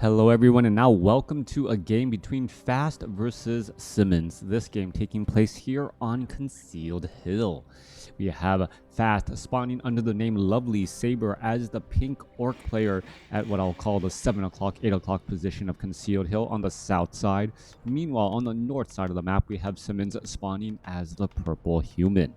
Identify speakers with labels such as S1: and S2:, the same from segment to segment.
S1: Hello everyone, and now welcome to a game between Fast versus Simmons. This game taking place here on Concealed Hill. We have Fast spawning under the name Lovely Saber as the pink orc player at what I'll call the 7 o'clock, 8 o'clock position of Concealed Hill on the south side. Meanwhile, on the north side of the map, we have Simmons spawning as the purple human.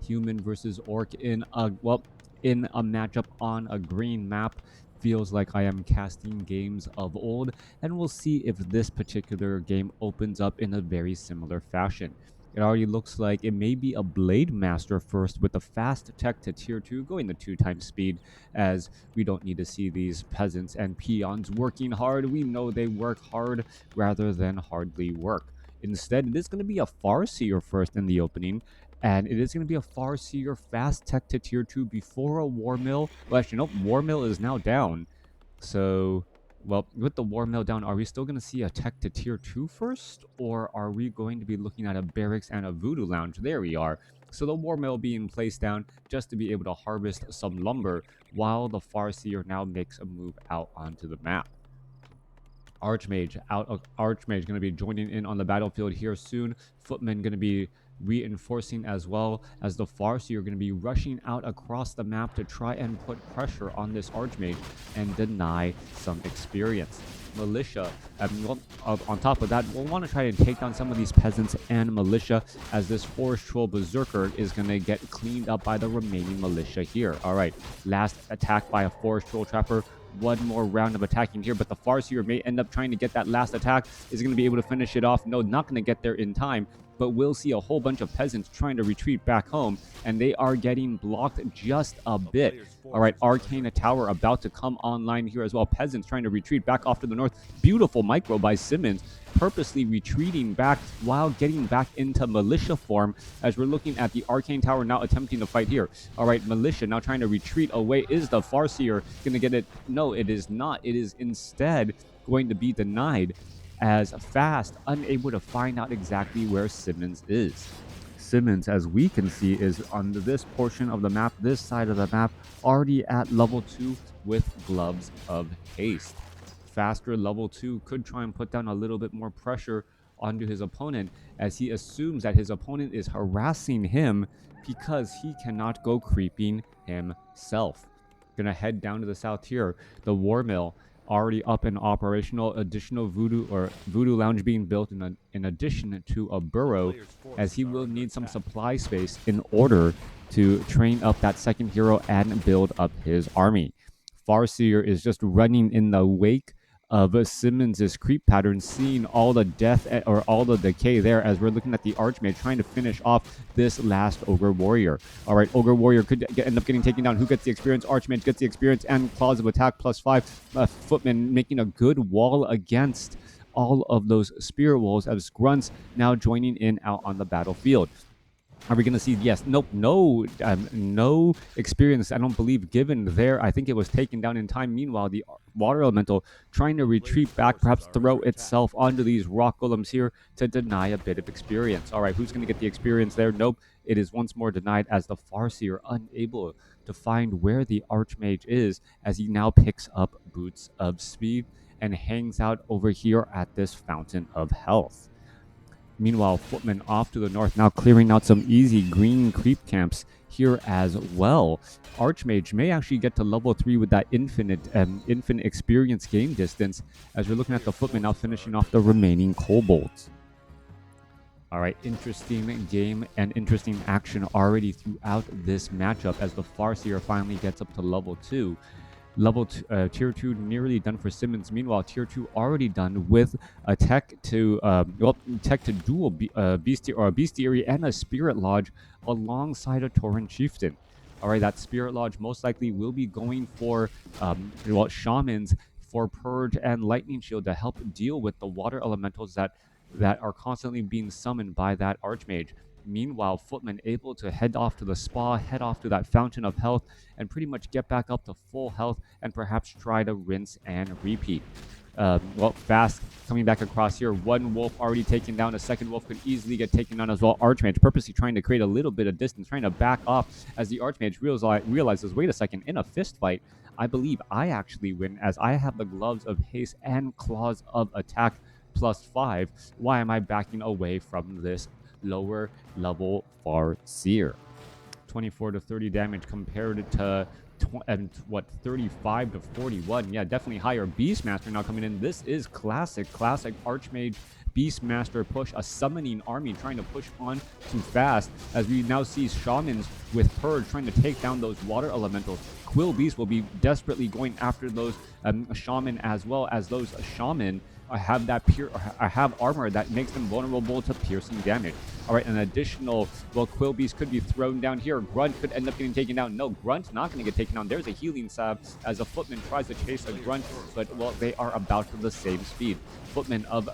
S1: Human versus orc in a matchup on a green map. Feels like I am casting games of old, and we'll see if this particular game opens up in a very similar fashion. It already looks like it may be a Blade Master first with the fast tech to tier 2 going the 2x speed, as we don't need to see these peasants and peons working hard. We know they work hard rather than hardly work. Instead, it is going to be a Farseer first in the opening, and it is going to be a Farseer fast tech to tier 2 before a War Mill. Well, actually, no, War Mill is now down. So, well, with the War Mill down, are we still going to see a tech to tier 2 first? Or are we going to be looking at a Barracks and a Voodoo Lounge? There we are. So the War Mill being placed down just to be able to harvest some lumber, while the Farseer now makes a move out onto the map. Archmage going to be joining in on the battlefield here soon. Footman going to be reinforcing, as well as the Farseer going to be rushing out across the map to try and put pressure on this Archmage and deny some experience. Militia, on top of that, we'll want to try to take down some of these peasants and militia, as this Forest Troll Berserker is going to get cleaned up by the remaining militia here. Alright, last attack by a Forest Troll Trapper. One more round of attacking here, but the Farseer may end up trying to get that last attack. Is going to be able to finish it off. No, not going to get there in time, but we'll see a whole bunch of peasants trying to retreat back home, and they are getting blocked just a bit. All right, Arcana Tower about to come online here as well. Peasants trying to retreat back off to the north. Beautiful micro by Simmons, purposely retreating back while getting back into militia form, as we're looking at the Arcane Tower now attempting to fight here. All right, militia now trying to retreat away. Is the Farseer going to get it? No, it is not. It is instead going to be denied, as Fast unable to find out exactly where Simmons is. Simmons, as we can see, is on this portion of the map, this side of the map, already at level 2 with Gloves of Haste. Faster level 2 could try and put down a little bit more pressure onto his opponent, as he assumes that his opponent is harassing him because he cannot go creeping himself. Gonna head down to the south here. The War Mill already up and operational. Additional Voodoo Lounge being built in addition to a burrow, as he will need some supply space in order to train up that second hero and build up his army. Farseer is just running in the wake of Simmons' creep pattern, seeing all the death or all the decay there, as we're looking at the Archmage trying to finish off this last Ogre Warrior. All right, Ogre Warrior could end up getting taken down. Who gets the experience? Archmage gets the experience and Claws of Attack +5. Footman making a good wall against all of those Spirit Wolves, as Grunts now joining in out on the battlefield. Are we going to see? Yes. Nope. No experience, I don't believe, given there. I think it was taken down in time. Meanwhile, the Water Elemental trying to retreat back, perhaps throw itself onto these rock golems here to deny a bit of experience. All right, who's going to get the experience there? Nope. It is once more denied, as the Farseer unable to find where the Archmage is, as he now picks up Boots of Speed and hangs out over here at this Fountain of Health. Meanwhile, Footman off to the north, now clearing out some easy green creep camps here as well. Archmage may actually get to level 3 with that infinite experience game distance, as we're looking at the Footman now finishing off the remaining kobolds. All right, interesting game and interesting action already throughout this matchup, as the Farseer finally gets up to level 2. Tier 2 nearly done for Simmons. Meanwhile, Tier 2 already done with a tech to dual Bestiary and a Spirit Lodge alongside a Tauren Chieftain. All right, that Spirit Lodge most likely will be going for Shamans for Purge and Lightning Shield to help deal with the water elementals that are constantly being summoned by that Archmage. Meanwhile, Footman able to head off to the spa, head off to that Fountain of Health, and pretty much get back up to full health and perhaps try to rinse and repeat. Fast coming back across here. One wolf already taken down. A second wolf could easily get taken down as well. Archmage purposely trying to create a little bit of distance, trying to back off, as the Archmage realizes, wait a second, in a fist fight, I believe I actually win as I have the gloves of haste and claws of attack +5. Why am I backing away from this lower level Farseer? 24 to 30 damage compared to 35 to 41. Yeah, definitely higher. Beastmaster now coming in. This is classic Archmage Beastmaster push, a summoning army trying to push on too fast, as we now see shamans with Purge trying to take down those water elementals. Quill Beast will be desperately going after those shaman, as well as those shaman have that have armor that makes them vulnerable to piercing damage. All right, an additional, well, Quill Beast could be thrown down here. Grunt could end up getting taken down. No, Grunt's not going to get taken down. There's a healing salve as a Footman tries to chase a Grunt, but, well, they are about the same speed. Footman of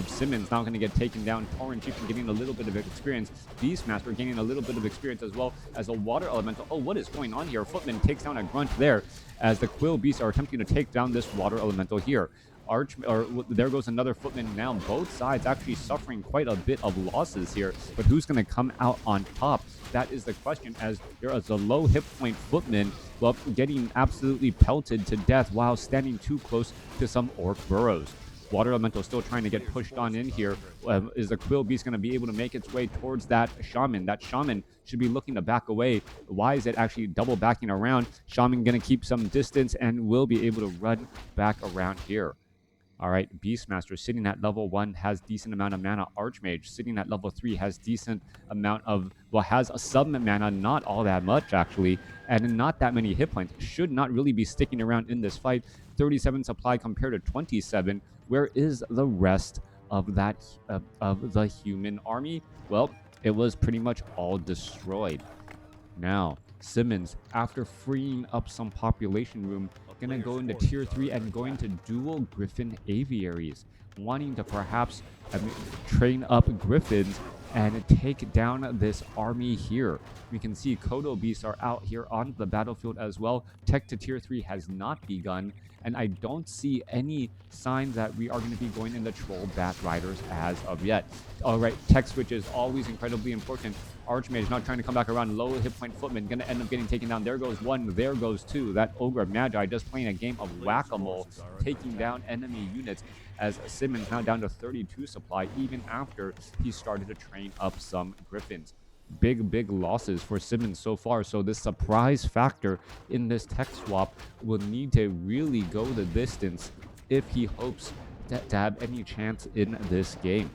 S1: Simmons now going to get taken down. Torrent Chieftain getting a little bit of experience. Beastmaster gaining a little bit of experience as well as a water elemental. Oh, what is going on here? Footman takes down a Grunt there as the Quill Beasts are attempting to take down this water elemental here. There goes another Footman now. Both sides actually suffering quite a bit of losses here, but who's going to come out on top? That is the question, as there is a low hit point Footman, well, getting absolutely pelted to death while standing too close to some orc burrows. Water Elemental still trying to get pushed on in here. Is the Quill Beast going to be able to make its way towards that Shaman? That Shaman should be looking to back away. Why is it actually double backing around? Shaman going to keep some distance and will be able to run back around here. All right, Beastmaster sitting at level 1 has decent amount of mana. Archmage sitting at level 3 has decent amount of, well, has a sub mana, not all that much actually, and not that many hit points. Should not really be sticking around in this fight. 37 supply compared to 27. Where is the rest of that of the human army? Well, it was pretty much all destroyed. Now, Simmons, after freeing up some population room, gonna go into tier 3 and going to dual Griffin Aviaries, wanting to perhaps train up Griffins and take down this army here. We can see Kodo Beasts are out here on the battlefield as well. Tech to tier 3 has not begun, and I don't see any signs that we are going to be going into Troll Bat Riders as of yet. All right, tech switch is always incredibly important. Archmage not trying to come back around. Low hit point Footman going to end up getting taken down. There goes one. There goes two. That Ogre Magi just playing a game of whack-a-mole, taking down enemy units, as Simmons now down to 32 supply, even after he started to train up some Griffins. Big losses for Simmons so far. So this surprise factor in this tech swap will need to really go the distance if he hopes to have any chance in this game.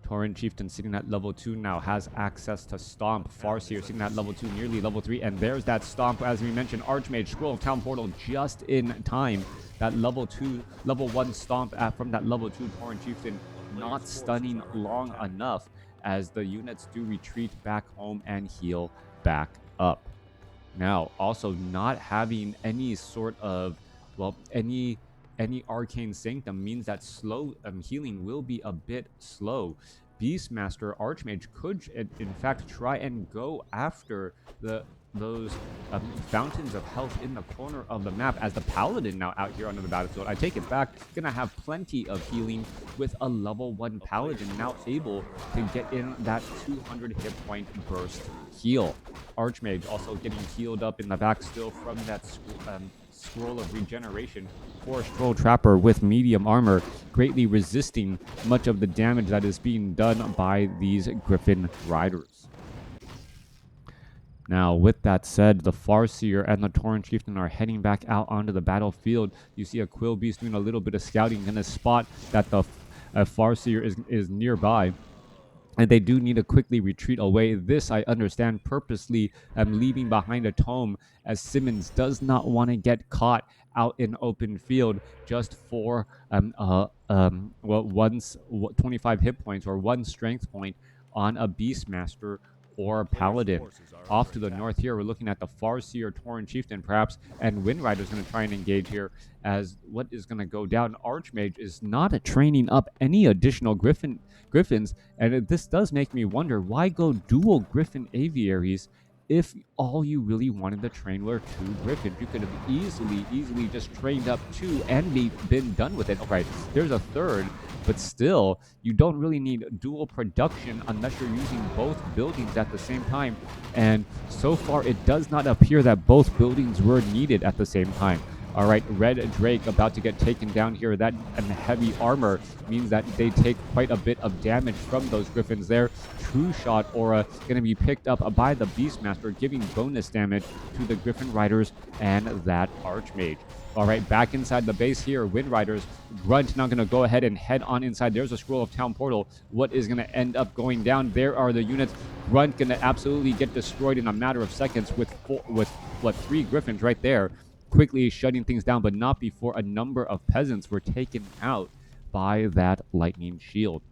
S1: Torrent Chieftain sitting at level 2 now has access to Stomp. Farseer sitting at level 2, nearly level 3. And there's that Stomp, as we mentioned. Archmage, Scroll of Town Portal just in time. That level 1 Stomp from that level 2 Torrent Chieftain not stunning long enough, as the units do retreat back home and heal back up. Now, also not having any sort of, well, any arcane sanctum means that slow healing will be a bit slow. Beastmaster Archmage could in fact try and go after those fountains of health in the corner of the map, as the Paladin now out here onto the battlefield. I take it back, gonna have plenty of healing with a level 1 Paladin now able to get in that 200 hit point burst heal. Archmage also getting healed up in the back still from that Scroll of Regeneration. Forest Troll Trapper with medium armor, greatly resisting much of the damage that is being done by these Griffin Riders. Now, with that said, the Farseer and the Torrent Chieftain are heading back out onto the battlefield. You see a Quill Beast doing a little bit of scouting, gonna spot that the Farseer is nearby. And they do need to quickly retreat away. This, I understand, purposely leaving behind a tome, as Simmons does not want to get caught out in open field just for 25 hit points or 1 strength point on a Beastmaster or Paladin. Off to the north here, we're looking at the Farseer, Torrent Chieftain perhaps, and Wind Rider's going to try and engage here, as what is going to go down. Archmage is not training up any additional Griffins, and this does make me wonder, why go dual Griffin Aviaries if all you really wanted to train were 2 Griffins, you could have easily just trained up 2 and been done with it. All right, there's a third, but still, you don't really need dual production unless you're using both buildings at the same time. And so far, it does not appear that both buildings were needed at the same time. All right, Red Drake about to get taken down here. That and heavy armor means that they take quite a bit of damage from those Griffins there. True Shot Aura going to be picked up by the Beastmaster, giving bonus damage to the Griffin Riders and that Archmage. All right, back inside the base here, Wind Riders. Grunt now going to go ahead and head on inside. There's a Scroll of Town Portal. What is going to end up going down? There are the units. Grunt going to absolutely get destroyed in a matter of seconds with 3 Griffins right there, quickly shutting things down, but not before a number of peasants were taken out by that lightning shield.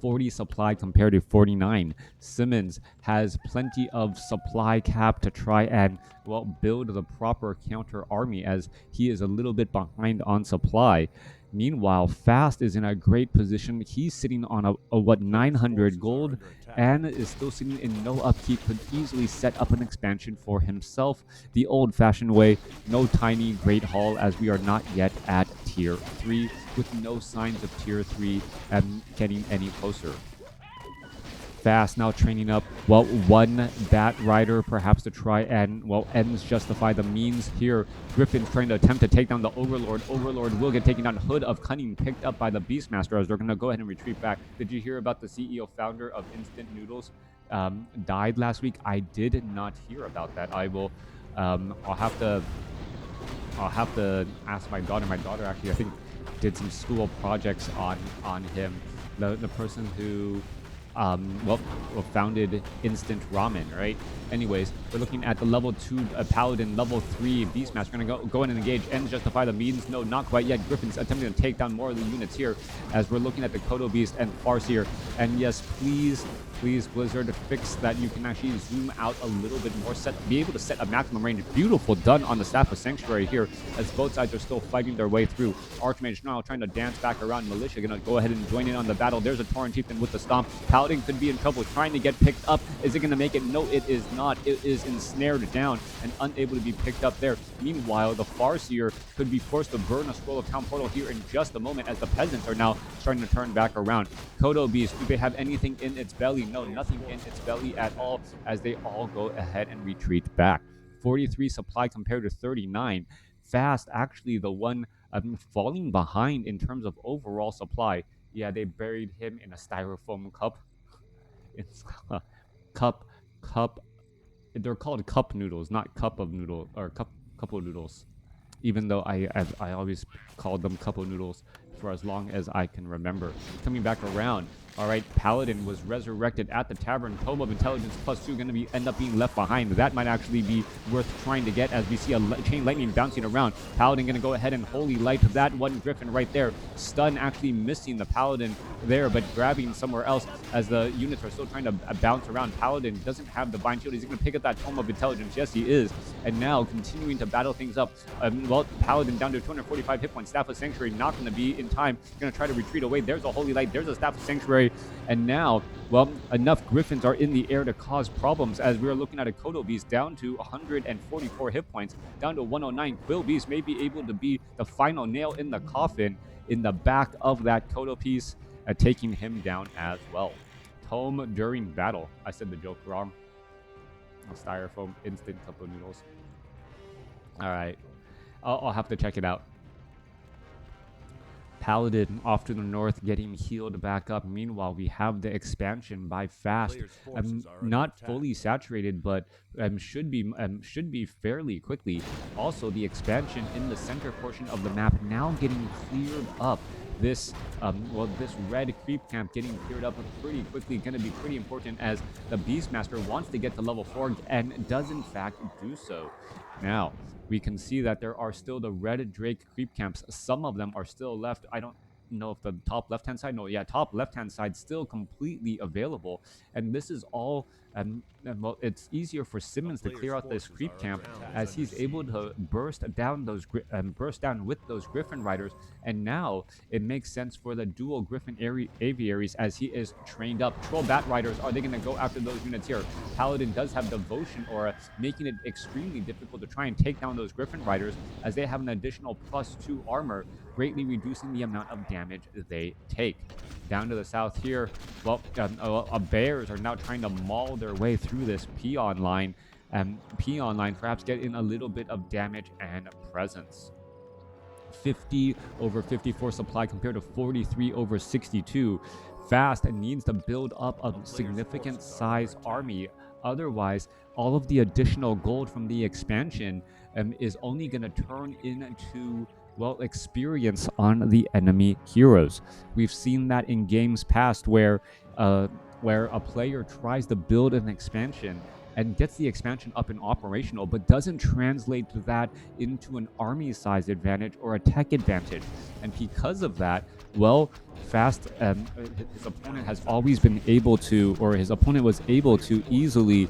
S1: 40 supply compared to 49. Simmons has plenty of supply cap to try and, well, build the proper counter army, as he is a little bit behind on supply. Meanwhile, Fast is in a great position. He's sitting on a 900 gold and is still sitting in no upkeep. Could easily set up an expansion for himself the old-fashioned way. No tiny great hall, as we are not yet at tier 3, with no signs of tier 3 getting any closer. Fast now training up, well, 1 Bat Rider perhaps to try and, well, ends justify the means here. Griffin's trying to attempt to take down the Overlord. Overlord will get taken down. Hood of Cunning picked up by the Beastmaster as they're going to go ahead and retreat back. Did you hear about the CEO founder of Instant Noodles died last week? I did not hear about that. I will, I'll have to ask my daughter. My daughter actually, I think, did some school projects on him. The person who well, founded Instant Ramen, right? Anyways, we're looking at the level 2 Paladin, level 3 Beastmaster. We're going to go in and engage and justify the means. No, not quite yet. Griffin's attempting to take down more of the units here as we're looking at the Kodo Beast and Farseer. And yes, please, Blizzard, fix that. You can actually zoom out a little bit more, be able to set a maximum range. Beautiful done on the Staff of Sanctuary here as both sides are still fighting their way through. Archmage now trying to dance back around. Militia going to go ahead and join in on the battle. There's a Tauren Chieftain with the Stomp. Paladin could be in trouble trying to get picked up. Is it going to make it? No, it is not. It is ensnared down and unable to be picked up there. Meanwhile, the Farseer could be forced to burn a Scroll of Town Portal here in just a moment as the peasants are now starting to turn back around. Kodo Beast, do they have anything in its belly? No, nothing in its belly at all, as they all go ahead and retreat back. 43 supply compared to 39. Fast, actually the one falling behind in terms of overall supply. Yeah, they buried him in a styrofoam cup. It's cup. They're called cup noodles, not cup of noodle or couple noodles. Even though I always called them couple noodles for as long as I can remember. Coming back around. All right, Paladin was resurrected at the tavern. Tome of Intelligence +2 going to end up being left behind. That might actually be worth trying to get as we see a chain lightning bouncing around. Paladin going to go ahead and holy light that one Griffin right there. Stun actually missing the Paladin there, but grabbing somewhere else as the units are still trying to bounce around. Paladin doesn't have the Bind Shield. He's going to pick up that Tome of Intelligence. Yes, he is. And now continuing to battle things up. Well, Paladin down to 245 hit points. Staff of Sanctuary not going to be in time. Going to try to retreat away. There's a holy light. There's a Staff of Sanctuary. And now, well, enough Griffins are in the air to cause problems as we're looking at a Kodo Beast down to 144 hit points, down to 109. Quill Beast may be able to be the final nail in the coffin in the back of that Kodo piece, taking him down as well. Tome during battle. I said the joke wrong. Styrofoam instant cup of noodles. All right. I'll have to check it out. Paladin off to the north getting healed back up. Meanwhile, we have the expansion by Fast. Not fully saturated, but should be fairly quickly. Also, the expansion in the center portion of the map now getting cleared up. This this red creep camp getting cleared up pretty quickly, going to be pretty important as the Beastmaster wants to get to level 4 and does in fact do so. Now, we can see that there are still the red Drake creep camps. Some of them are still left. I don't know if the top left-hand side, no, yeah, top left-hand side still completely available. And this is all well, it's easier for Simmons to clear out this creep camp as he's able to burst down with those Griffin Riders, and now it makes sense for the dual Griffin Aviaries as he is trained up. Troll Bat Riders, are they going to go after those units here? Paladin does have Devotion Aura, making it extremely difficult to try and take down those Griffin Riders as they have an additional +2 armor, greatly reducing the amount of damage they take. Down to the south here, well, Bears are now trying to maul their way through this Peon line. Peon line perhaps getting a little bit of damage and presence. 50 over 54 supply compared to 43 over 62. Fast needs to build up a significant size army. Otherwise, all of the additional gold from the expansion is only going to turn into, well, experience on the enemy heroes. We've seen that in games past where a player tries to build an expansion and gets the expansion up and operational, but doesn't translate that into an army size advantage or a tech advantage. And because of that, well, Fast, his opponent has always been able to, or his opponent was able to easily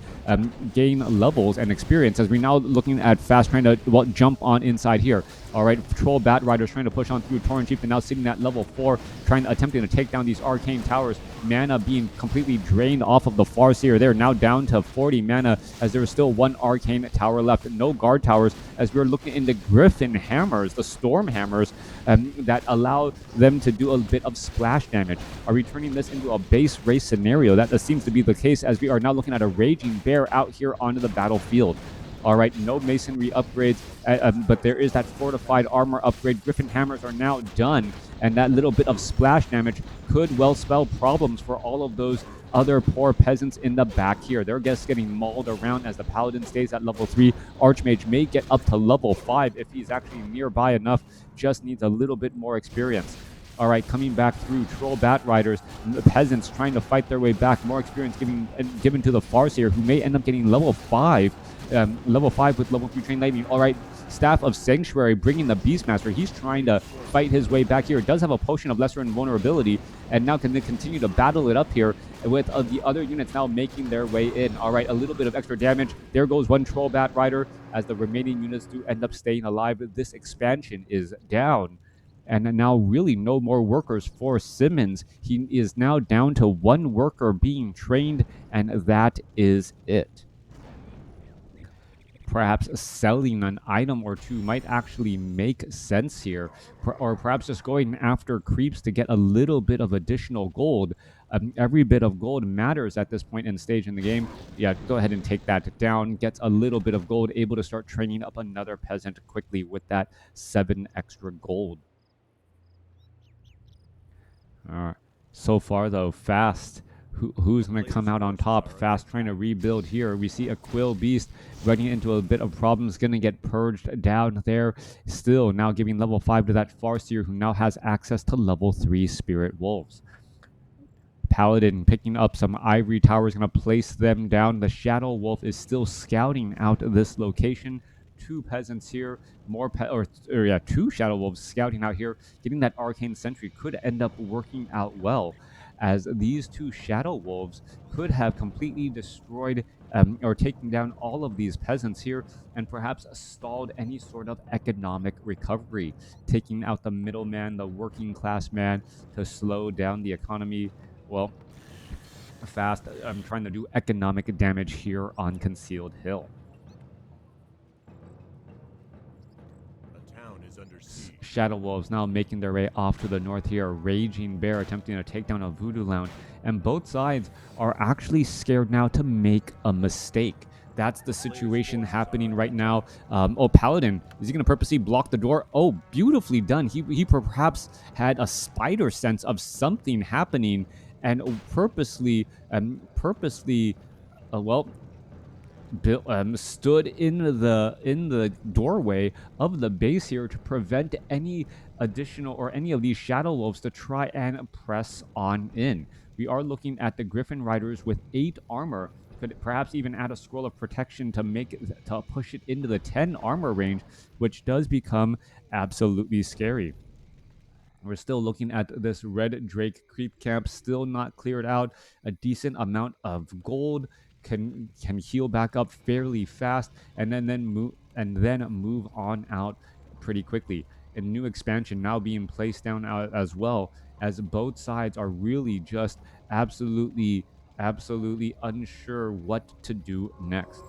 S1: gain levels and experience. As we're now looking at Fast trying to jump on inside here. All right, Troll Bat Riders trying to push on through Torrent Chief, and now sitting at level 4, attempting to take down these arcane towers. Mana being completely drained off of the Farseer. They're now down to 40 mana as there is still one arcane tower left. No guard towers as we're looking into Griffin Hammers, the Storm Hammers, that allow them to do a bit of splash damage. Are we turning this into a base race scenario? That seems to be the case as we are now looking at a Raging Bear out here onto the battlefield. All right, no masonry upgrades, but there is that fortified armor upgrade. Griffin Hammers are now done, and that little bit of splash damage could well spell problems for all of those other poor peasants in the back here. They're just getting mauled around as the Paladin stays at level 3. Archmage may get up to level 5 if he's actually nearby enough, just needs a little bit more experience. All right, coming back through, Troll Bat Riders, the peasants trying to fight their way back. More experience given to the Farseer, who may end up getting level 5 with level 3 Trained Lightning. All right, Staff of Sanctuary bringing the Beastmaster. He's trying to fight his way back here. Does have a Potion of Lesser Invulnerability, and now can continue to battle it up here with the other units now making their way in. All right, a little bit of extra damage. There goes one Troll Bat Rider as the remaining units do end up staying alive. This expansion is down. And now really no more workers for Simmons. He is now down to one worker being trained, and that is it. Perhaps selling an item or two might actually make sense here, or perhaps just going after creeps to get a little bit of additional gold. Every bit of gold matters at this point in stage in the game. Yeah, go ahead and take that down. Gets a little bit of gold, able to start training up another peasant quickly with that 7 extra gold. All right. So far, though, Fast, who's going to come out on top? Fast trying to rebuild here. We see a Quill Beast running into a bit of problems, going to get purged down there. Still, now giving level 5 to that Farseer, who now has access to level 3 Spirit Wolves. Paladin picking up some ivory towers, going to place them down. The Shadow Wolf is still scouting out this location. 2 peasants here, two Shadow Wolves scouting out here. Getting that Arcane Sentry could end up working out well, as these 2 Shadow Wolves could have completely destroyed or taken down all of these peasants here, and perhaps stalled any sort of economic recovery, taking out the middleman, the working class man, to slow down the economy. Well, Fast, I'm trying to do economic damage here on Concealed Hill. Shadow Wolves now making their way off to the north here. Raging Bear attempting to take down a Voodoo Lounge. And both sides are actually scared now to make a mistake. That's the situation happening right now. Paladin, is he going to purposely block the door? Oh, beautifully done. He perhaps had a spider sense of something happening and purposely, stood in the doorway of the base here to prevent any additional or any of these Shadow Wolves to try and press on in. We are looking at the Griffin Riders with 8 armor. Could perhaps even add a Scroll of Protection to push it into the 10 armor range, which does become absolutely scary. We're still looking at this Red Drake creep camp, still not cleared out. A decent amount of gold can heal back up fairly fast, and then move on out pretty quickly. A new expansion now being placed down out as well, as both sides are really just absolutely unsure what to do next.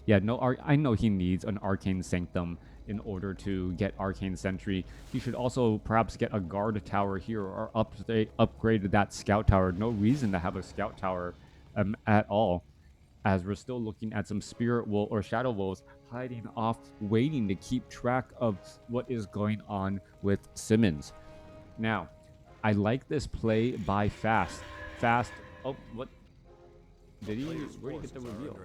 S1: Yeah, no, I know he needs an Arcane Sanctum in order to get Arcane Sentry. He should also perhaps get a guard tower here, or upgrade that scout tower. No reason to have a scout tower at all, as we're still looking at some spirit wolf or shadow wolves hiding off, waiting to keep track of what is going on with Simmons. Now, I like this play by Fast. Oh, what? Where did he get the reveal?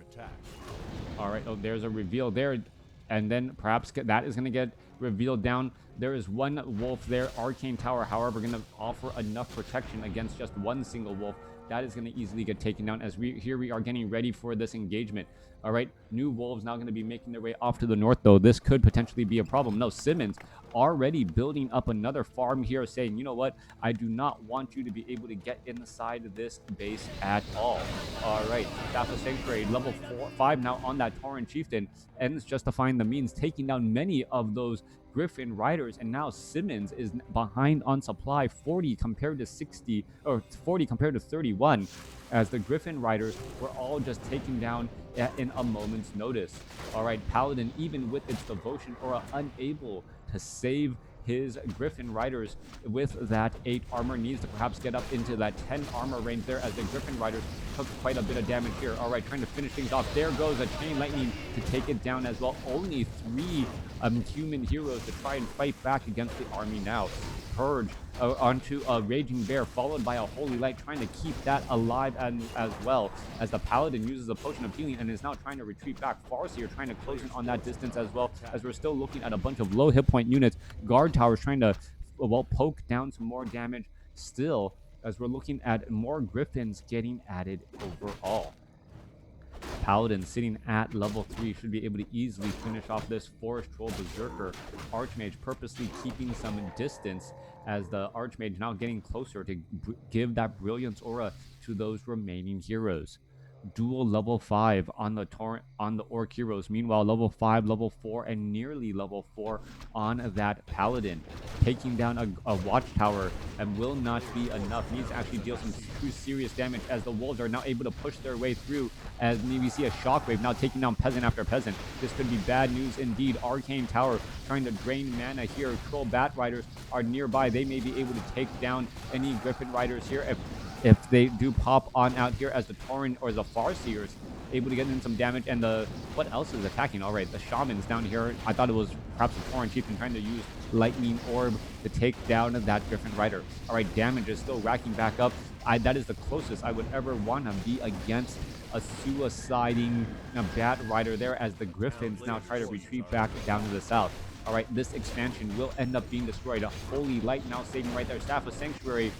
S1: All right. Oh, there's a reveal there. And then perhaps that is going to get revealed down. There is one wolf there. Arcane Tower, however, going to offer enough protection against just one single wolf. That is going to easily get taken down, as we are getting ready for this engagement. All right, new wolves now going to be making their way off to the north, though. This could potentially be a problem. No, Simmons already building up another farm here, saying, you know what, I do not want you to be able to get inside this base at all. All right, Staff of Sanctuary, level 5 now on that Tauren Chieftain, ends justifying the means, taking down many of those Griffin Riders, and now Simmons is behind on supply, 40 compared to 60, or 40 compared to 31, as the Griffin Riders were all just taken down in a moment's notice. All right, Paladin, even with its devotion aura, unable to save his Griffin Riders with that 8 armor, needs to perhaps get up into that 10 armor range there, as the Griffin Riders took quite a bit of damage here. All right, trying to finish things off. There goes a Chain Lightning to take it down as well. Only 3 human heroes to try and fight back against the army now. Purge onto a Raging Bear, followed by a Holy Light, trying to keep that alive as well, as the Paladin uses a Potion of Healing and is now trying to retreat back. Farseer trying to close in on that distance as well, as we're still looking at a bunch of low hit point units. Guard Towers trying to, well, poke down some more damage still, as we're looking at more Griffins getting added overall. Paladin sitting at level 3 should be able to easily finish off this Forest Troll Berserker. Archmage purposely keeping some distance, as the Archmage now getting closer to give that Brilliance aura to those remaining heroes. Dual level 5 on the Orc heroes. Meanwhile, level 5, level 4, and nearly level 4 on that Paladin. Taking down a watchtower and will not be enough. Needs to actually deal some true serious damage, as the wolves are now able to push their way through, as we see a shockwave now taking down peasant after peasant. This could be bad news indeed. Arcane Tower trying to drain mana here. Troll Bat Riders are nearby. They may be able to take down any Griffin Riders here if they do pop on out here, as the Tauren or the Farseers able to get in some damage. And the what else is attacking? All right, the Shamans down here. I thought it was perhaps a Tauren Chieftain trying to use Lightning Orb to take down that Griffin Rider. All right, damage is still racking back up. That is the closest I would ever want to be against a suiciding Bat Rider there, as the Griffins now try to retreat back down to the south. All right, this expansion will end up being destroyed. A Holy Light now saving right there. Staff of Sanctuary,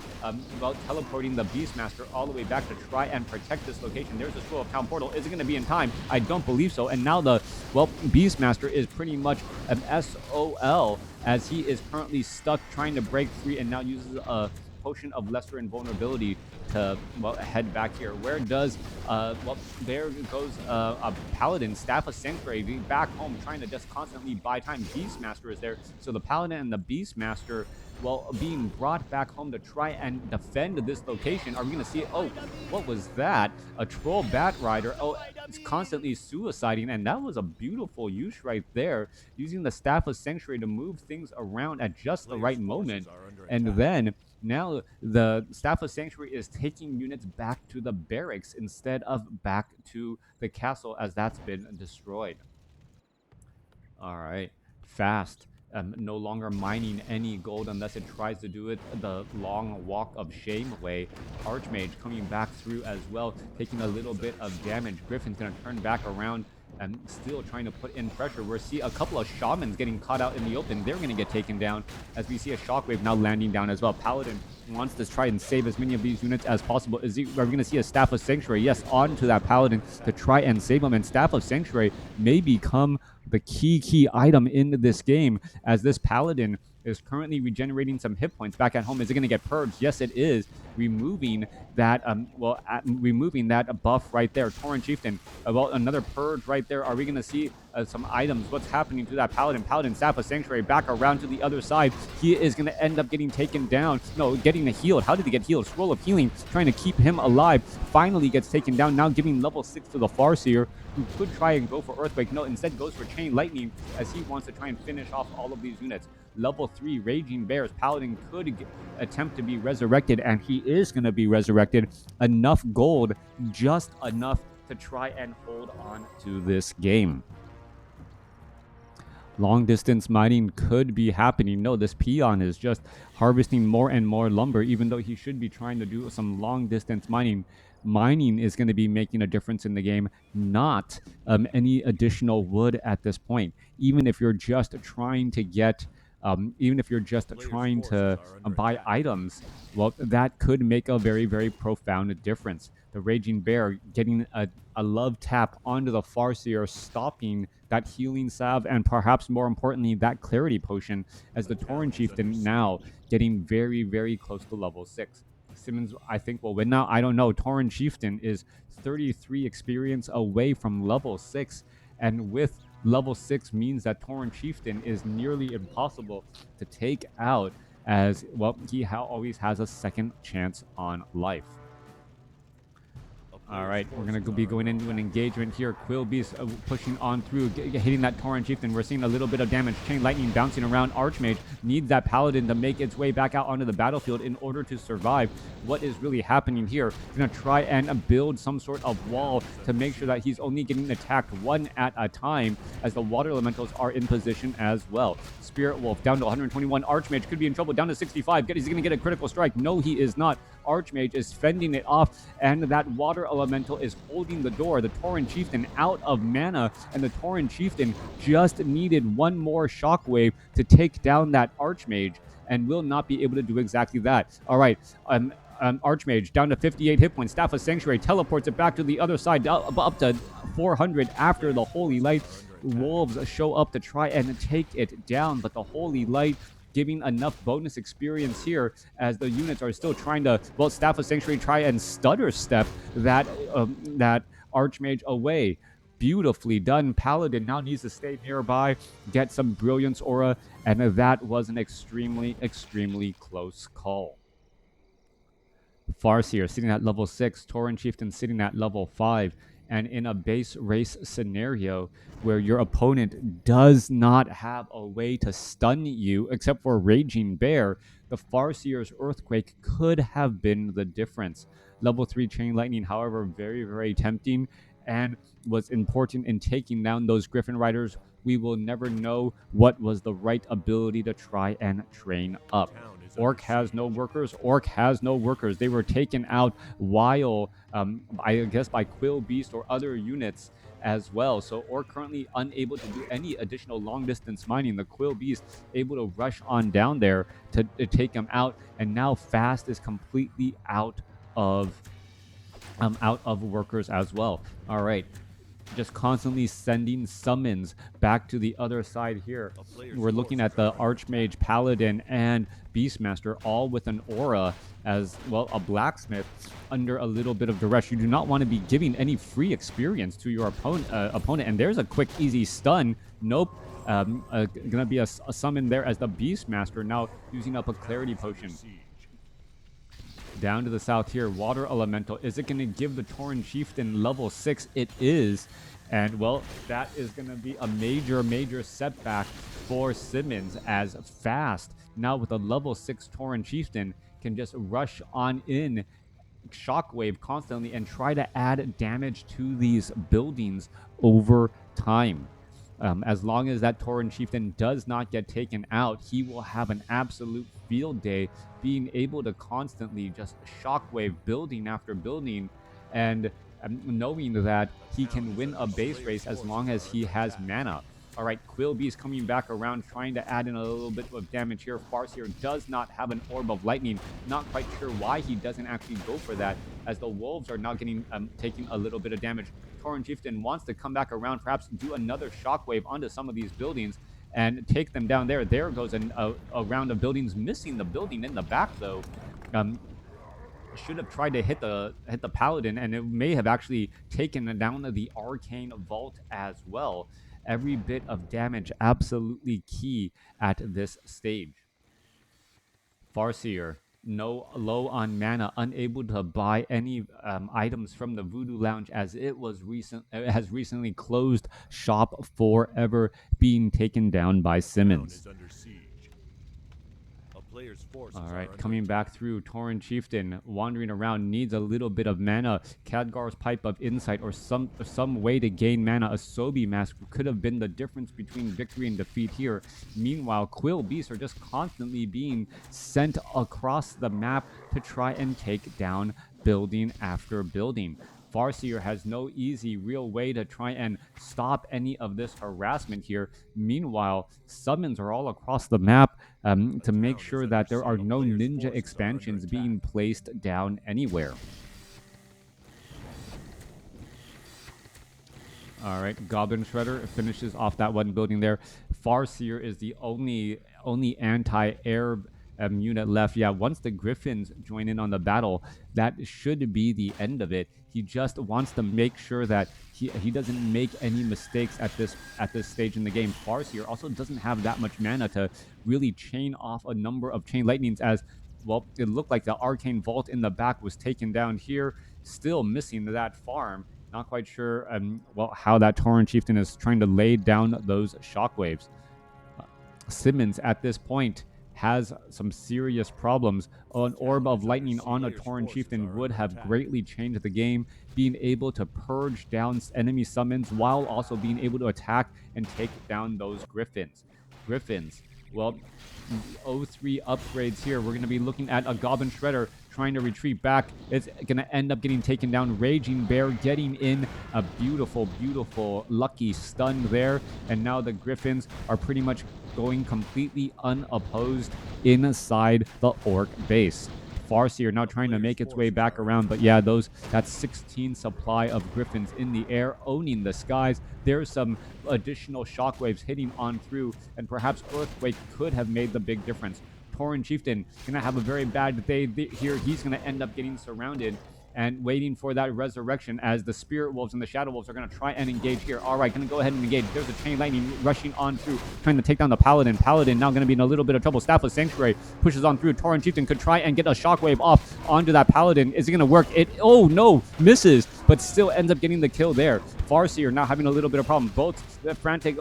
S1: well, teleporting the Beastmaster all the way back to try and protect this location. There's the Scroll of Town Portal. Is it going to be in time? I don't believe so. And now the, well, Beastmaster is pretty much an SOL, as he is currently stuck trying to break free, and now uses a Potion of Lesser Invulnerability to, well, head back here. Where does, well, there goes a Paladin, Staff of Sanctuary, back home, trying to just constantly buy time. Beastmaster is there, so the Paladin and the Beastmaster, well, being brought back home to try and defend this location. Are we going to see, oh, what was that? A Troll Bat Rider, oh, it's constantly suiciding, and that was a beautiful use right there, using the Staff of Sanctuary to move things around at just the right moment. And then now the Staff of Sanctuary is taking units back to the barracks instead of back to the castle, as that's been destroyed. All right, Fast. No longer mining any gold unless it tries to do it the long walk of shame way. Archmage coming back through as well, taking a little bit of damage. Griffin's going to turn back around and still trying to put in pressure. We're seeing a couple of Shamans getting caught out in the open. They're going to get taken down, as we see a Shockwave now landing down as well. Paladin wants to try and save as many of these units as possible. Are we going to see a Staff of Sanctuary? Yes, onto that Paladin to try and save him. And Staff of Sanctuary may become the key item in this game, as this Paladin is currently regenerating some hit points back at home. Is it going to get purged? Yes, it is. Removing that, removing that buff right there. Tauren Chieftain, well, another purge right there. Are we going to see some items? What's happening to that Paladin? Paladin, Staff of Sanctuary, back around to the other side. He is going to end up getting taken down. No, getting healed. How did he get healed? Scroll of Healing, trying to keep him alive. Finally gets taken down. Now giving level 6 to the Farseer, who could try and go for Earthquake. No, instead goes for Chain Lightning, as he wants to try and finish off all of these units. Level 3 Raging Bears. Paladin could attempt to be resurrected, and he is going to be resurrected. Enough gold, just enough to try and hold on to this game. Long distance mining could be happening. No, this peon is just harvesting more and more lumber, even though he should be trying to do some long distance mining. Mining is going to be making a difference in the game, not any additional wood at this point. Even if you're just trying to get buy items, well, that could make a very, very profound difference. The Raging Bear getting a love tap onto the Farseer, stopping that healing salve, and perhaps more importantly, that clarity potion, as the Tauren Chieftain now getting very, very close to level 6. Simmons, I think, will win now. I don't know. Tauren Chieftain is 33 experience away from level 6, and with level 6 means that Tauren Chieftain is nearly impossible to take out, as well, he always has a second chance on life. All right, we're going to be going into an engagement here. Quill Beast pushing on through, hitting that Tauren Chieftain. We're seeing a little bit of damage. Chain Lightning bouncing around. Archmage needs that Paladin to make its way back out onto the battlefield in order to survive. What is really happening here? Going to try and build some sort of wall to make sure that he's only getting attacked one at a time, as the Water Elementals are in position as well. Spirit Wolf down to 121. Archmage could be in trouble, down to 65. Is he going to get a critical strike? No, he is not. Archmage is fending it off, and that Water Elemental is holding the door. The Tauren Chieftain out of mana, and the Tauren Chieftain just needed one more shockwave to take down that Archmage, and will not be able to do exactly that. All right, Archmage down to 58 hit points. Staff of Sanctuary teleports it back to the other side, up to 400 after the Holy Light. Wolves show up to try and take it down, but the Holy Light giving enough bonus experience here, as the units are still trying to, well, Staff of Sanctuary try and stutter step that Archmage away. Beautifully done. Paladin now needs to stay nearby, get some Brilliance Aura, and that was an extremely, extremely close call. Farseer sitting at level 6, Tauren Chieftain sitting at level 5, and in a base race scenario where your opponent does not have a way to stun you except for Raging Bear, the Farseer's Earthquake could have been the difference. Level 3 Chain Lightning, however, very, very tempting and was important in taking down those Griffin Riders. We will never know what was the right ability to try and train up. Orc has no workers. Orc has no workers. They were taken out while, I guess, by Quill Beast or other units as well. So Orc currently unable to do any additional long distance mining. The Quill Beast able to rush on down there to take him out, and now Fast is completely out of workers as well. All right. Just constantly sending summons back to the other side here. We're looking at the Archmage, Paladin, and Beastmaster all with an aura, as well, a blacksmith under a little bit of duress. You do not want to be giving any free experience to your opponent. And there's a quick, easy stun. Nope. Gonna be a summon there, as the Beastmaster now using up a clarity potion. Down to the south here, Water Elemental. Is it going to give the Tauren Chieftain level 6? It is. And, well, that is going to be a major, major setback for Simmons, as Fast, now with a level 6 Tauren Chieftain, can just rush on in, shockwave constantly, and try to add damage to these buildings over time. As long as that Tauren Chieftain does not get taken out, he will have an absolute field day, being able to constantly just shockwave building after building, and knowing that he can win a base race as long as he has mana. All right, Quill Beast coming back around, trying to add in a little bit of damage here. Farseer does not have an Orb of Lightning. Not quite sure why he doesn't actually go for that. as the wolves are now getting taking a little bit of damage. Tauren Chieftain wants to come back around, perhaps do another shockwave onto some of these buildings and take them down there. There goes a round of buildings, missing the building in the back though. Um, should have tried to hit the paladin, and it may have actually taken down the arcane vault as well. Every bit of damage absolutely key at this stage. Farseer, no low on mana, unable to buy any items from the Voodoo Lounge as it has recently closed shop forever, being taken down by Simmons. All right, coming back through, Tauren Chieftain wandering around, needs a little bit of mana. Khadgar's Pipe of Insight or some way to gain mana. A Sobi Mask could have been the difference between victory and defeat here. Meanwhile, Quill Beasts are just constantly being sent across the map to try and take down building after building. Farseer has no easy, real way to try and stop any of this harassment here. Meanwhile, summons are all across the map to make sure that there are no ninja expansions being placed down anywhere. All right, Goblin Shredder finishes off that one building there. Farseer is the only anti-air unit left. Yeah, once the Griffins join in on the battle, that should be the end of it. He just wants to make sure that he doesn't make any mistakes at this stage in the game. Farseer also doesn't have that much mana to really chain off a number of chain lightnings, as well, it looked like the arcane vault in the back was taken down here, still missing that farm. Not quite sure well, how that Tauren Chieftain is trying to lay down those shockwaves. Simmons at this point has some serious problems. An Orb of Lightning on a Tauren Chieftain would have greatly changed the game, being able to purge down enemy summons while also being able to attack and take down those Griffins. Well, 03 upgrades here. We're going to be looking at a Goblin Shredder trying to retreat back. It's going to end up getting taken down. Raging Bear getting in a beautiful, beautiful lucky stun there. And now the Griffins are pretty much going completely unopposed inside the Orc base. Farseer now trying to make its way back around, but yeah, that's 16 supply of Griffins in the air, owning the skies. There's some additional shockwaves hitting on through, and perhaps Earthquake could have made the big difference. Tauren Chieftain gonna have a very bad day here. He's gonna end up getting surrounded and waiting for that resurrection as the Spirit Wolves and the Shadow Wolves are going to try and engage here. All right, going to go ahead and engage. There's a Chain Lightning rushing on through, trying to take down the Paladin. Paladin now going to be in a little bit of trouble. Staff of Sanctuary pushes on through. Tauren Chieftain could try and get a Shockwave off onto that Paladin. Is it going to work? Oh no, misses, but still ends up getting the kill there. Farseer now having a little bit of problem. Both the frantic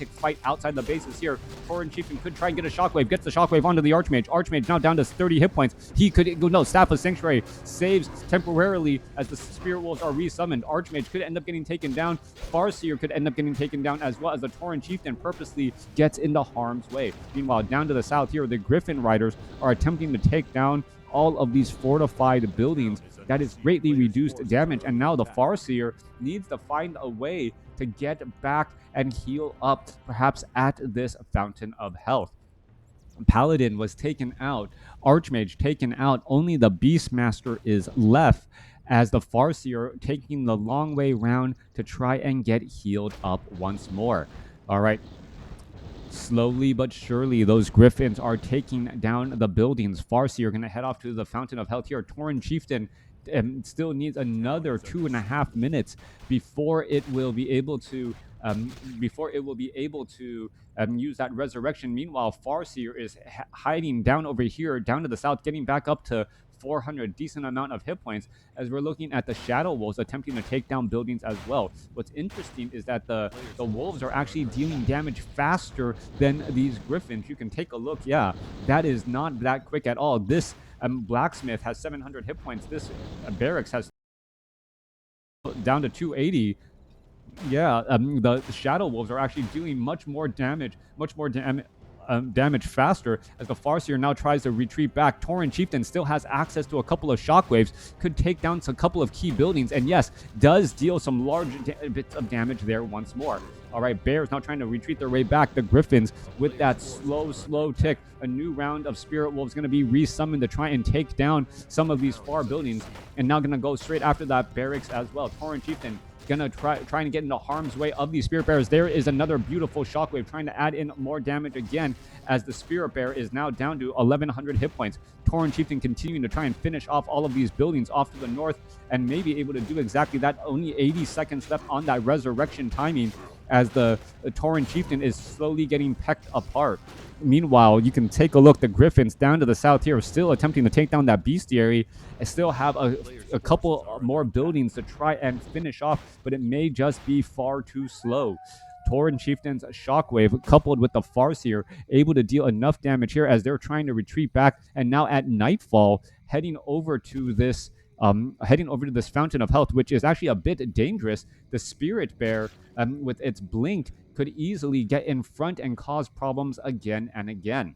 S1: fight outside the bases here. Tauren Chieftain could try and get a Shockwave. Gets the Shockwave onto the Archmage. Archmage now down to 30 hit points. He could go, no, Staff of Sanctuary saves temporarily as the Spirit Wolves are resummoned. Archmage could end up getting taken down. Farseer could end up getting taken down, as well as the Tauren Chieftain purposely gets into harm's way. Meanwhile, down to the south here, the Griffin Riders are attempting to take down all of these fortified buildings. That is greatly reduced damage, and now the Farseer needs to find a way to get back and heal up, perhaps at this Fountain of Health. Paladin was taken out, Archmage taken out, only the Beastmaster is left, as the Farseer taking the long way round to try and get healed up once more. All right. Slowly but surely, those Griffins are taking down the buildings. Farseer going to head off to the Fountain of Health here. Tauren Chieftain still needs another 2.5 minutes before it will be able to use that resurrection. Meanwhile, Farseer is hiding down over here, down to the south, getting back up to 400, decent amount of hit points, as we're looking at the Shadow Wolves attempting to take down buildings as well. What's interesting is that the Wolves are actually dealing damage faster than these Griffins. You can take a look. Yeah, that is not that quick at all. This Blacksmith has 700 hit points. This Barracks has down to 280. Yeah, the Shadow Wolves are actually doing much more damage damage faster as the Farseer now tries to retreat back. Tauren Chieftain still has access to a couple of shockwaves, could take down a couple of key buildings, and yes, does deal some large bits of damage there once more. All right, Bears now trying to retreat their way back. The Griffins with that slow tick. A new round of Spirit Wolves going to be resummoned to try and take down some of these far buildings, and now going to go straight after that barracks as well. Tauren Chieftain gonna trying to get into harm's way of these Spirit Bears. There is another beautiful shockwave trying to add in more damage again as the Spirit Bear is now down to 1100 hit points. Tauren Chieftain continuing to try and finish off all of these buildings off to the north and maybe able to do exactly that. Only 80 seconds left on that resurrection timing as the Tauren Chieftain is slowly getting pecked apart. Meanwhile, you can take a look. The Griffins down to the south here are still attempting to take down that bestiary. I still have a couple more buildings to try and finish off, but it may just be far too slow. Tauren Chieftain's shockwave coupled with the Farseer able to deal enough damage here as they're trying to retreat back, and now at nightfall heading over to this fountain of health, which is actually a bit dangerous. The Spirit Bear with its blink could easily get in front and cause problems again and again.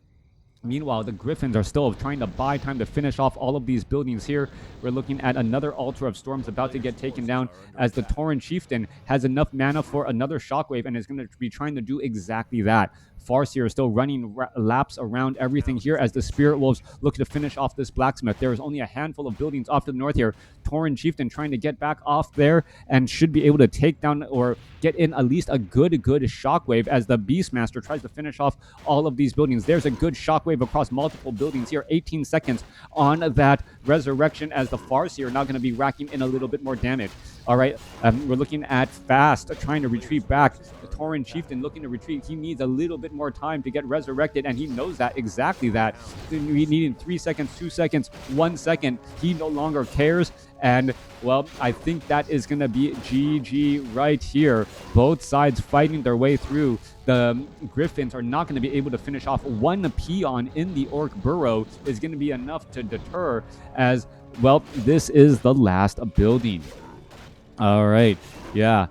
S1: Meanwhile, the Griffins are still trying to buy time to finish off all of these buildings here. We're looking at another Altar of Storms about to get taken down as the Tauren Chieftain has enough mana for another Shockwave and is going to be trying to do exactly that. Farseer is still running laps around everything here as the Spirit Wolves look to finish off this Blacksmith. There is only a handful of buildings off to the north here. Tauren Chieftain trying to get back off there and should be able to take down or get in at least a good Shockwave as the Beastmaster tries to finish off all of these buildings. There's a good Shockwave across multiple buildings here. 18 seconds on that Resurrection as the Farseer now going to be racking in a little bit more damage. All right, we're looking at Fast trying to retreat back. The Tauren Chieftain looking to retreat. He needs a little bit more time to get resurrected, and he knows that, exactly that. He needed 3 seconds, 2 seconds, 1 second. He no longer cares, and, well, I think that is going to be GG right here. Both sides fighting their way through. The Griffins are not going to be able to finish off. One peon in the Orc Burrow is going to be enough to deter as, well, this is the last building. All right, yeah.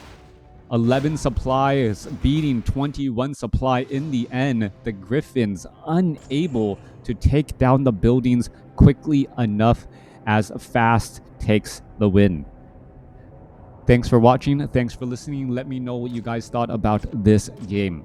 S1: 11 supplies beating 21 supply in the end. The Griffins unable to take down the buildings quickly enough as Fast takes the win. Thanks for watching. Thanks for listening. Let me know what you guys thought about this game.